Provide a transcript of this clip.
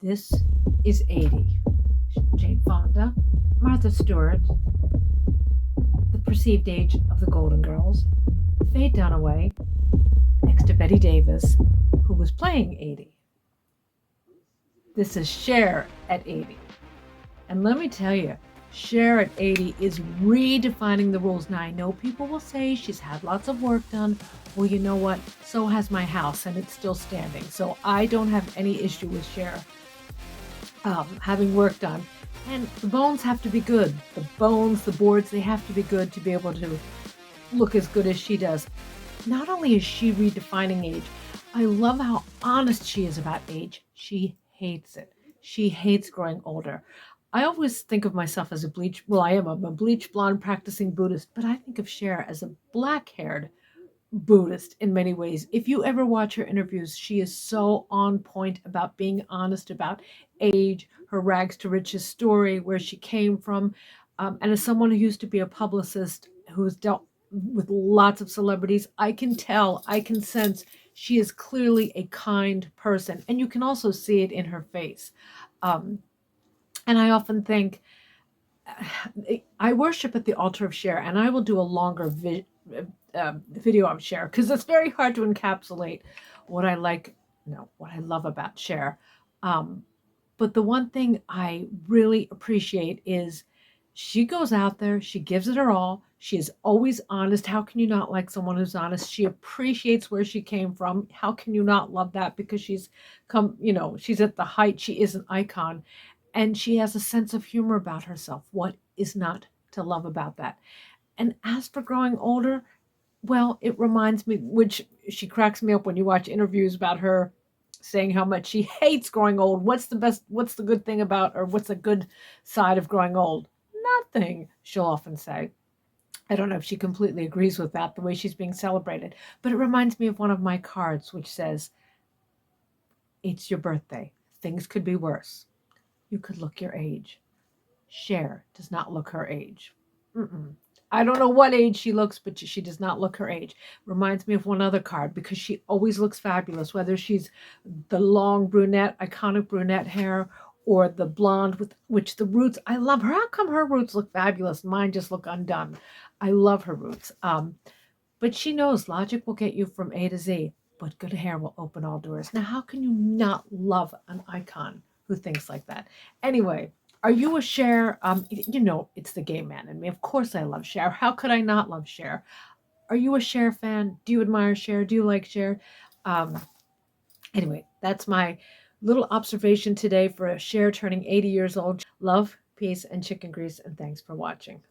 This is 80. Jane Fonda, Martha Stewart, the perceived age of the Golden Girls, Faye Dunaway, next to Betty Davis, who was playing 80. This is Cher at 80. And let me tell you, Cher at 80 is redefining the rules. Now, I know people will say she's had lots of work done. Well, you know what? So has my house, and it's still standing. So I don't have any issue with Cher having work done. And the bones have to be good. The bones, the boards, they have to be good to be able to look as good as she does. Not only is she redefining age, I love how honest she is about age. She hates it. She hates growing older. I always think of myself as I am a bleach blonde practicing Buddhist, but I think of Cher as a black-haired Buddhist in many ways. If you ever watch her interviews, she is so on point about being honest about age, her rags to riches story, where she came from. And as someone who used to be a publicist who's dealt with lots of celebrities, I can tell, I can sense she is clearly a kind person. And you can also see it in her face. And I often think, I worship at the altar of Cher, and I will do a longer video of Cher because it's very hard to encapsulate what I what I love about Cher. But the one thing I really appreciate is she goes out there, she gives it her all. She is always honest. How can you not like someone who's honest? She appreciates where she came from. How can you not love that? Because she's she's at the height. She is an icon. And she has a sense of humor about herself. What is not to love about that? And as for growing older, well, it reminds me, which she cracks me up when you watch interviews about her saying how much she hates growing old. What's the good thing about, or what's a good side of growing old? Nothing, she'll often say. I don't know if she completely agrees with that, the way she's being celebrated. But it reminds me of one of my cards, which says, it's your birthday. Things could be worse. You could look your age. Cher does not look her age. I don't know what age she looks, but she does not look her age. Reminds me of one other card because she always looks fabulous, whether she's the long brunette, iconic brunette hair, or the blonde with which the roots, I love her. How come her roots look fabulous? Mine just look undone. I love her roots. But she knows logic will get you from A to Z, but good hair will open all doors. Now, how can you not love an icon who thinks like that? Anyway, are you a Cher? It's the gay man in me. Of course I love Cher. How could I not love Cher? Are you a Cher fan? Do you admire Cher? Do you like Cher? Anyway, that's my little observation today for Cher turning 80 years old. Love, peace, and chicken grease, and thanks for watching.